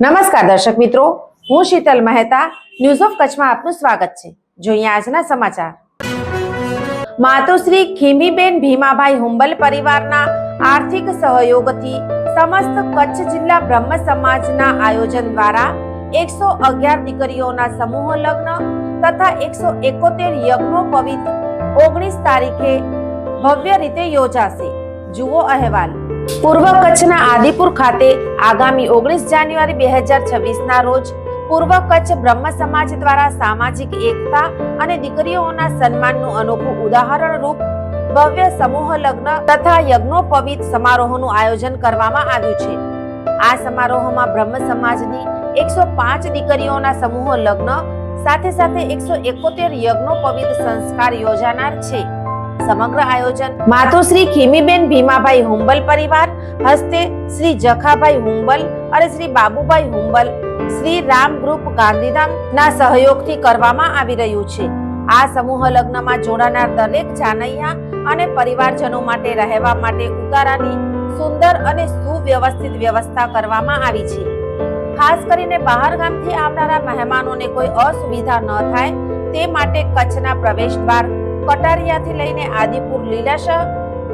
નમસ્કાર દર્શક મિત્રો, હું શીતલ મહેતા ન્યૂઝ ઓફ કચ્છમાં આપનું સ્વાગત છે। જોઈએ આજના સમાચાર। માતુશ્રી ખીમીબેન ભીમાભાઈ હુંબલ પરિવારના આર્થિક સહયોગથી સમસ્ત કચ્છ જિલ્લા બ્રહ્મ સમાજના આયોજન દ્વારા 111 દીકરીઓના સમૂહ લગ્ન તથા 171 યજ્ઞોપવિત 19 તારીખે ભવ્ય રીતે યોજાશે। જુઓ અહેવાલ। પૂર્વ કચ્છના આદિપુર ખાતે આગામી 19 જાન્યુઆરી 2026 ના રોજ પૂર્વ કચ્છ બ્રહ્મ સમાજ દ્વારા સામાજિક એકતા અને દીકરીઓના સન્માનનું અનોખું ઉદાહરણ રૂપ ભવ્ય સમૂહ લગ્ન તથા યજ્ઞોપવિત સમારોહનું આયોજન કરવામાં આવ્યું છે। આ સમારોહમાં બ્રહ્મ સમાજની 105 દીકરીઓના સમૂહ લગ્ન સાથે સાથે 171 યજ્ઞોપવિત સંસ્કાર યોજાનાર છે। સમગ્ર આયોજન માતુશ્રી ખીમીબેન ભીમાભાઈ હુંબલ પરિવાર હસ્તે શ્રી જખાભાઈ હુંબલ અને શ્રી બાબુભાઈ હુંબલ શ્રી રામ ગ્રુપ ગાંધીધામ ના સહયોગથી કરવામાં આવી રહ્યું છે। આ સમૂહ લગ્નમાં જોડાનાર દરેક જાનૈયા અને પરિવારજનો માટે રહેવા માટે ઉતારાની સુંદર અને સુવ્યવસ્થિત વ્યવસ્થા કરવામાં આવી છે। ખાસ કરીને બહાર ગામથી આવનારા મહેમાનોને કોઈ અસુવિધા ન થાય તે માટે કચ્છના પ્રવેશ દ્વાર કટારિયાથી લઈને આદિપુર લીલાશાહ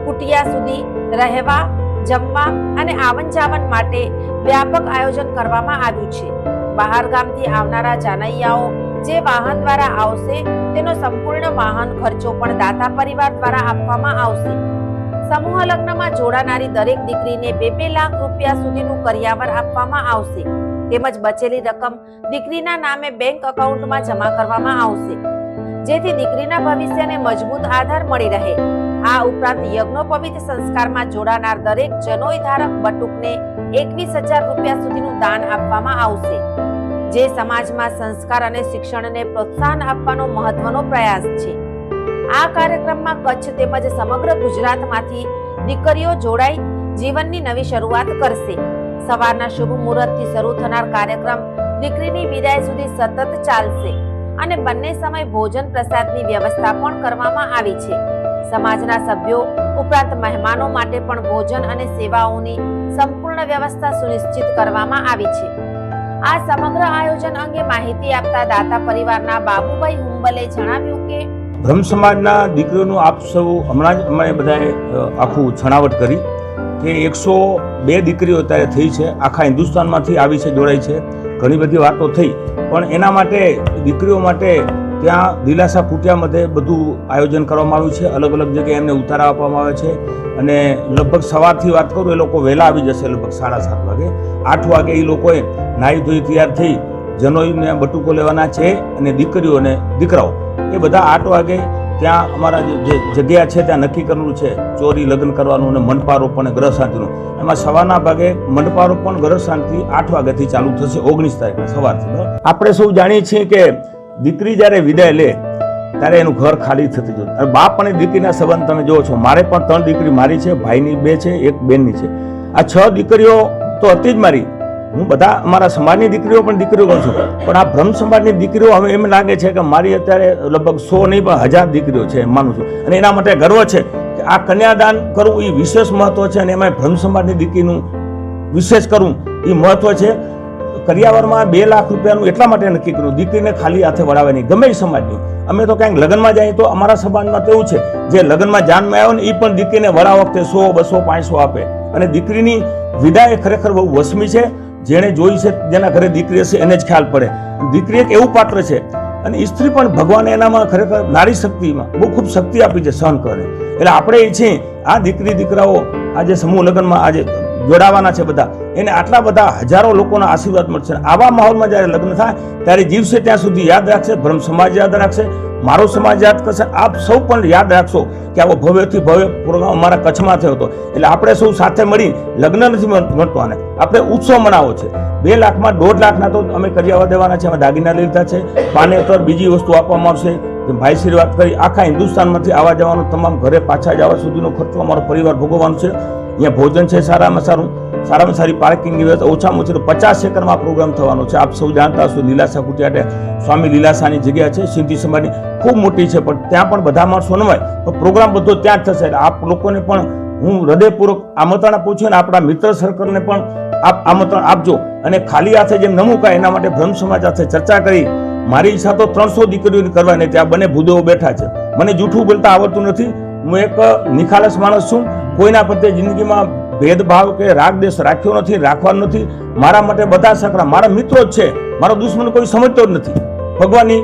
કુટિયા સુધી રહેવા જમવા અને આવન જાવન માટે વ્યાપક આયોજન કરવામાં આવ્યું છે। બહાર ગામથી આવનારા જાનૈયાઓ જે વાહન દ્વારા આવશે તેનો સંપૂર્ણ વાહન ખર્ચો પણ દાતા પરિવાર દ્વારા આપવામાં આવશે। સમૂહ લગ્નમાં જોડાનારી દરેક દીકરીને 2 લાખ રૂપિયા સુધીનું કરિયાવર આપવામાં આવશે તેમજ બચેલી રકમ દીકરીના નામે બેંક એકાઉન્ટમાં જમા કરવામાં આવશે જેથી દીકરીના ભવિષ્યને મજબૂત આધાર મળી રહે। આ ઉપરાંત યજ્ઞોપવિત સંસ્કારમાં જોડાનાર દરેક જનોઈ ધારક બટુકને 21,000 રૂપિયા સુધીનું દાન આપવામાં આવશે જે સમાજમાં સંસ્કાર અને શિક્ષણને પ્રોત્સાહન આપવાનો મહત્વનો પ્રયાસ છે। આ કાર્યક્રમમાં કચ્છ તેમજ સમગ્ર ગુજરાતમાંથી દીકરીઓ જોડાઈ જીવનની નવી શરૂઆત કરશે। સવારના શુભ મુહૂર્તથી શરૂ થનાર કાર્યક્રમ દીકરીની વિદાય સુધી સતત ચાલશે અને બંને સમય ભોજન પ્રસાદની વ્યવસ્થા પણ કરવામાં આવી છે। સમાજના સભ્યો ઉપરાંત મહેમાનો માટે પણ ભોજન અને સેવાઓની સંપૂર્ણ વ્યવસ્થા સુનિશ્ચિત કરવામાં આવી છે। આ સમગ્ર આયોજન અંગે માહિતી આપતા દાતા પરિવારના બાબુભાઈ હુંબલે જણાવ્યું કે બ્રહ્મ સમાજના દીકરીઓનું આપ સૌ હમણાં જ અમે બધાએ આખું છણાવટ કરી કે 102 દીકરીઓ અત્યારે થઈ છે, આખા હિન્દુસ્તાનમાંથી આવી છે, જોડાઈ છે। ઘણી બધી વાતો થઈ પણ એના માટે દીકરીઓ માટે ત્યાં લીલાશાહ કુટિયામાં બધું આયોજન કરવામાં આવ્યું છે। અલગ અલગ જગ્યાએ એમને ઉતારા આપવામાં આવે છે અને લગભગ સવારથી વાત કરું એ લોકો વહેલા આવી જશે, લગભગ 7:30 વાગે। 8 વાગે એ લોકોએ નાહી ધોઈ તૈયાર થઈ જનોઈને બટુકો લેવાના છે અને દીકરીઓને દીકરાઓ એ બધા 8 વાગે ત્યાં અમારા જે જગ્યા છે ત્યાં નક્કી કરેલું છે ચોરી લગ્ન કરવાનું અને મંડપારોપણ ગ્રહ શાંતિનું। એમાં સવારના ભાગે મંડપારોપણ ગ્રહ શાંતિ 8 વાગ્યાથી ચાલુ થશે 19 તારીખના સવારથી। આપણે સૌ જાણીએ છીએ કે દીકરી જ્યારે વિદાય લે ત્યારે એનું ઘર ખાલી થતું જતું અને બાપ અને દીકરીના સંબંધ તમે જુઓ છો। મારે પણ 3 દીકરી મારી છે, ભાઈની 2 છે, એક બેનની છે। આ 6 દીકરીઓ તો હતી જ મારી। હું બધા અમારા સમાજની દીકરીઓ પણ દીકરીઓ કહું છું પણ આ બ્રહ્મ સમાજની દીકરીઓ હવે એમ લાગે છે કે મારી અત્યારે લગભગ 100 નહીં પણ 1000 દીકરીઓ છે એમ માનું છું અને એના માટે ગર્વ છે કે આ કન્યાદાન કરવું એ વિશેષ મહત્વ છે અને એમાં બ્રહ્મ સમાજની દીકરીનું વિશેષ કરવું એ મહત્વ છે। કરિયાવરમાં 2 લાખ રૂપિયાનું એટલા માટે નક્કી કર્યું દીકરીને ખાલી હાથે વળાવે નહીં, ગમે એ સમાજની। અમે તો ક્યાંક લગ્નમાં જઈએ તો અમારા સમાજમાં તો એવું છે જે લગ્નમાં જાનમાં આવ્યો ને એ પણ દીકરીને વળા વખતે 100, 200, 500 આપે અને દીકરીની વિદાય ખરેખર બહુ વસમી છે। જેણે જોઈ છે જેના ઘરે દીકરી હશે એને જ ખ્યાલ પડે। દીકરી એક એવું પાત્ર છે અને સ્ત્રી પણ ભગવાને એનામાં ખરેખર નારી શક્તિમાં બહુ ખૂબ શક્તિ આપી છે સહન કરે। એટલે આપણે એ છીએ આ દીકરી દીકરાઓ આજે સમૂહ લગ્નમાં આજે જોડાવાના છે બધા એને આટલા બધા હજારો લોકોના આશીર્વાદ મળશે। આવા માહોલમાં જ્યારે લગ્ન થાય ત્યારે જીવશે ત્યાં સુધી યાદ રાખશે, બ્રહ્મ સમાજ યાદ રાખશે, મારો સમાજ યાદ કરશે, આપ સૌ પણ યાદ રાખશો કે આવો ભવ્યથી ભવ્ય પ્રોગ્રામ અમારા કચ્છમાં થયો હતો। એટલે આપણે સૌ સાથે મળી લગ્ન નથી મળતો આને આપણે ઉત્સવ મનાવો છે। 2 લાખમાં 1.5 લાખના તો અમે કરિયાવર દેવાના છે, અમે દાગીના લીધા છે, પાનેતર બીજી વસ્તુ આપવામાં આવશે। ભાઈ શ્રી વાત કરી આખા હિન્દુસ્તાનમાંથી આવવા જવાનું તમામ ઘરે પાછા જવા સુધીનો ખર્ચો અમારો પરિવાર ભોગવવાનો છે। અહીંયા ભોજન છે સારામાં સારું, સારામાં સારી પાર્કિંગની વ્યવસ્થા, ઓછામાં ઓછી 50 એકરમાં પ્રોગ્રામ થવાનો છે. આપ સૌ જાણતા હશો લીલાસા કુટિયા સ્વામી લીલાસાની જગ્યા છે, સિંધી સમાજની ખૂબ મોટી છે, પણ ત્યાં પણ બધા માણસો ન હોય તો પ્રોગ્રામ બધો ત્યાં જ થશે. એટલે આપ લોકોને પણ હું હૃદયપૂર્વક આમંત્રણ આપું છું અને આપણા મિત્ર સર્કલને પણ આપ આમંત્રણ આપજો. અને ખાલી હાથે જેમ ન મુકાય એના માટે બ્રહ્મ સમાજ સાથે ચર્ચા કરી. મારી ઈચ્છા તો 300 દીકરીઓની કરવાની, ત્યાં બંને ભૂદેવો બેઠા છે. મને જૂઠું બોલતા આવડતું નથી. હું એક નિખાલસ માણસ છું. કોઈના પ્રત્યે જિંદગીમાં ભેદભાવ કે રાગ દેશ રાખ્યો નથી, રાખવાનો નથી. મારા માટે બધા સકરા મારા મિત્રો જ છે. મારો દુશ્મન કોઈ સમજતો જ નથી. ભગવાનની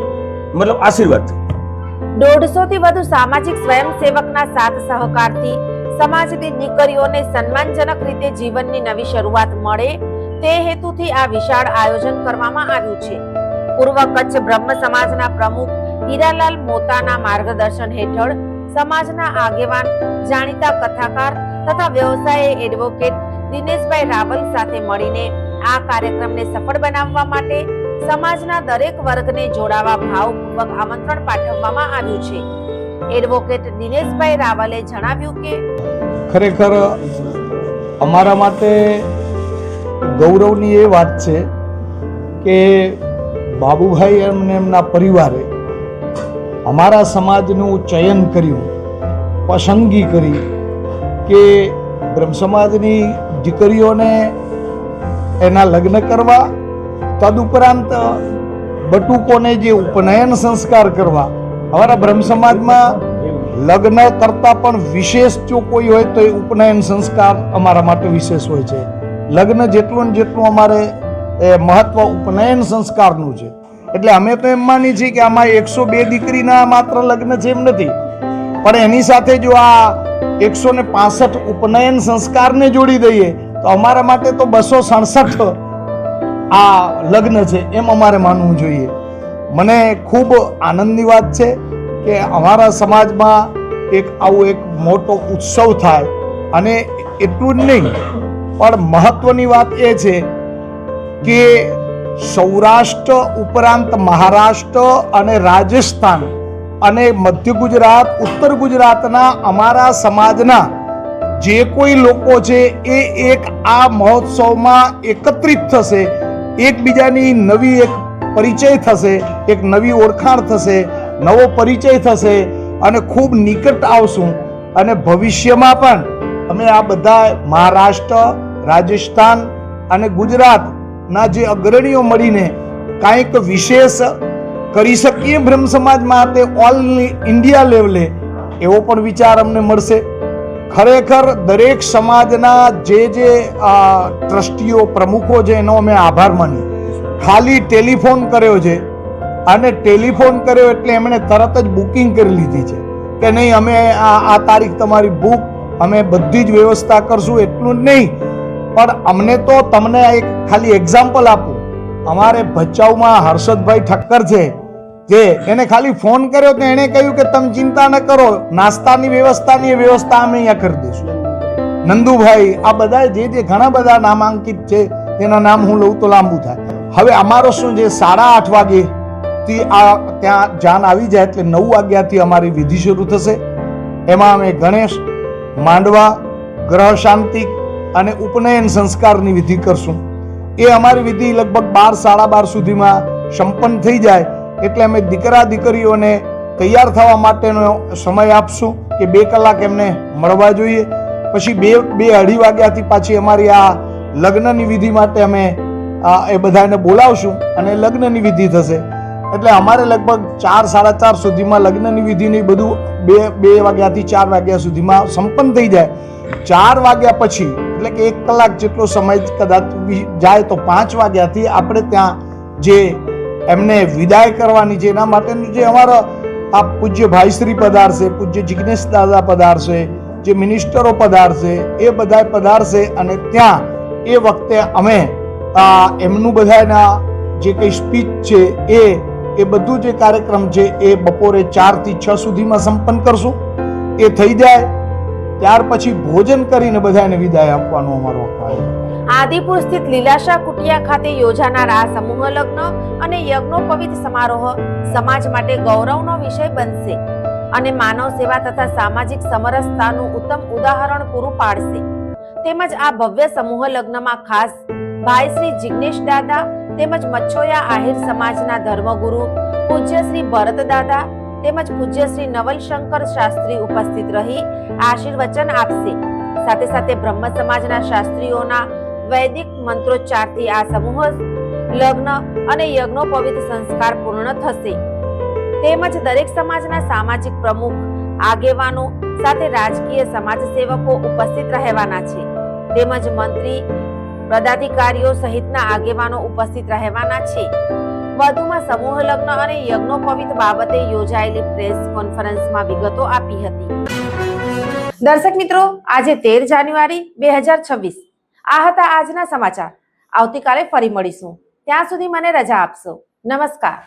મતલબ આશીર્વાદ. 150 થી વધુ સામાજિક સ્વયંસેવકના સાથ સહકારથી સમાજની દીકરીઓને સન્માનજનક રીતે જીવનની નવી શરૂઆત મળે તે હેતુથી આ વિશાળ આયોજન કરવામાં આવ્યું છે. પૂર્વ કચ્છ બ્રહ્મ સમાજના પ્રમુખ હીરાલાલ મોતાના માર્ગદર્શન હેઠળ સમાજના આગેવાન, જાણીતા કથાકાર તથા વ્યવસાયી એડવોકેટ દિનેશભાઈ રાવલ સાથે મળીને આ કાર્યક્રમને સફળ બનાવવા માટે સમાજના દરેક વર્ગને જોડાવા ભાવપૂર્વક આમંત્રણ પાઠવવામાં આવ્યું છે. એડવોકેટ દિનેશભાઈ રાવલે જણાવ્યું કે ખરેખર અમારા માટે ગૌરવની એ વાત છે કે બાબુભાઈ અને એમના પરિવારે અમારા સમાજનું ચયન કર્યું, પસંદગી કરી કે બ્રહ્મ સમાજની દીકરીઓને એના લગ્ન કરવા, તદુપરાંત બટુકોને જે ઉપનયન સંસ્કાર કરવા. અમારા બ્રહ્મ સમાજમાં લગ્ન કરતાં પણ વિશેષ જો કોઈ હોય તો એ ઉપનયન સંસ્કાર અમારા માટે વિશેષ હોય છે. લગ્ન જેટલું ને જેટલું અમારે મહત્વ ઉપનયન સંસ્કારનું છે. એટલે અમે તો એમ માની છીએ કે આમાં 102 દીકરીના માત્ર લગ્ન છે એમ નથી, પણ એની સાથે જો આ 165 ઉપનયન સંસ્કારને જોડી દઈએ તો અમારા માટે તો 267 આ લગ્ન છે એમ અમારે માનવું જોઈએ. મને ખૂબ આનંદની વાત છે કે અમારા સમાજમાં આવો એક મોટો ઉત્સવ થાય. અને એટલું જ નહીં, પણ મહત્વની વાત એ છે કે સૌરાષ્ટ્ર ઉપરાંત મહારાષ્ટ્ર અને રાજસ્થાન અને મધ્ય ગુજરાત, ઉત્તર ગુજરાતના અમારા સમાજના જે કોઈ લોકો છે એ એક આ મહોત્સવમાં એકત્રિત થશે. એકબીજાની નવી એક પરિચય થશે, એક નવી ઓળખાણ થશે, નવો પરિચય થશે અને ખૂબ નિકટ આવશું. અને ભવિષ્યમાં પણ અમે આ બધા મહારાષ્ટ્ર, રાજસ્થાન અને ગુજરાતના જે અગ્રણીઓ મળીને કાંઈક વિશેષ કરી શકીએ બ્રહ્મ સમાજ માટે ઓલ ઇન્ડિયા લેવલે, એવો પણ વિચાર અમને મળશે. ખરેખર દરેક સમાજના જે ટ્રસ્ટીઓ, પ્રમુખો છે એનો અમે આભાર માનીએ. ખાલી ટેલિફોન કર્યો છે અને ટેલિફોન કર્યો એટલે એમણે તરત જ બુકિંગ કરી લીધી છે કે નહીં અમે આ તારીખ તમારી બુક, અમે બધી જ વ્યવસ્થા કરશું. એટલું જ નહીં, પણ અમને તો તમને એક ખાલી એક્ઝામ્પલ આપું. અમારે ભચાઉમાં હર્ષદભાઈ ઠક્કર છે, જે એને ખાલી ફોન કર્યો તો એણે કહ્યું કે તમે ચિંતા ન કરો, નાસ્તાની વ્યવસ્થાની વ્યવસ્થા અમે અહીંયા કરી દઈશું. નંદુભાઈ, આ બધા જે ઘણા બધા નામાંકિત છે તેના નામ હું લઉં તો લાંબુ થાય. હવે અમારો શું છે, 8:30 વાગ્યેથી ત્યાં જાન આવી જાય એટલે 9 વાગ્યાથી અમારી વિધિ શરૂ થશે. એમાં અમે ગણેશ, માંડવા, ગ્રહ શાંતિ અને ઉપનયન સંસ્કારની વિધિ કરશું. એ અમારી વિધિ લગભગ 12-12:30 સુધીમાં સંપન્ન થઈ જાય એટલે અમે દીકરા દીકરીઓને તૈયાર થવા માટેનો સમય આપશું કે 2 કલાક એમને મળવા જોઈએ. પછી 2-2:30 વાગ્યાથી પાછી અમારી આ લગ્નની વિધિ માટે અમે એ બધાને બોલાવશું અને લગ્નની વિધિ થશે. એટલે અમારે લગભગ 4-4:30 સુધીમાં લગ્નની વિધિની બધું 2 વાગ્યાથી 4 વાગ્યા સુધીમાં સંપન્ન થઈ જાય. 4 વાગ્યા પછી એટલે કે 1 કલાક જેટલો સમય કદાચ જાય તો 5 વાગ્યાથી આપણે ત્યાં જે એમને વિદાય કરવાની છે એના માટેનું જે અમારા આ પૂજ્ય ભાઈશ્રી પધારશે, પૂજ્ય જિગ્નેશ દાદા પધારશે, જે મિનિસ્ટરો પધારશે, એ બધા પધારશે. અને ત્યાં એ વખતે અમે એમનું બધાના જે કંઈ સ્પીચ છે એ બધું જે કાર્યક્રમ છે એ બપોરે 4 થી 6 સુધીમાં સંપન્ન કરશું. એ થઈ જાય ત્યાર પછી ભોજન કરીને બધાને વિદાય આપવાનો અમારો આદિપુર સ્થિત લીલાશા કુટિયા ખાતે યોજાનાર આ સમૂહ લગ્ન અને યજ્ઞોપવિત સમારોહ સમાજ માટે ગૌરવનો વિષય બનશે અને માનવ સેવા તથા સામાજિક સમરસતાનું ઉત્તમ ઉદાહરણ પૂરું પાડશે. તેમજ આ ભવ્ય સમૂહ લગ્નમાં ખાસ ભાઈ શ્રી જિગ્નેશ દાદા તેમજ મચ્છોયા આહિર સમાજના ધર્મગુરુ પૂજ્ય શ્રી ભરત દાદા તેમજ પૂજ્ય શ્રી નવલશંકર શાસ્ત્રી ઉપસ્થિત રહી આશીર્વચન આપશે. સાથે સાથે બ્રહ્મ સમાજના શાસ્ત્રીઓના વૈદિક મંત્રોચ્ચારથી આ સમૂહ લગ્ન અને યજ્ઞોપવિત સંસ્કાર પૂર્ણ થશે. તેમજ દરેક સમાજના સામાજિક પ્રમુખ, આગેવાનો સાથે રાજકીય સમાજ સેવકો ઉપસ્થિત રહેવાના છે. તેમજ મંત્રી, પદાધિકારીઓ સહિતના આગેવાનો ઉપસ્થિત રહેવાના છે. વધુમાં સમૂહ લગ્ન અને યજ્ઞોપવિત બાબતે યોજાયેલી પ્રેસ કોન્ફરન્સમાં વિગતો આપી હતી. દર્શક મિત્રો, આજે 13 જાન્યુઆરી 2026 આ હતા આજના સમાચાર. આવતીકાલે ફરી મળીશું. ત્યાં સુધી મને રજા આપશો. નમસ્કાર.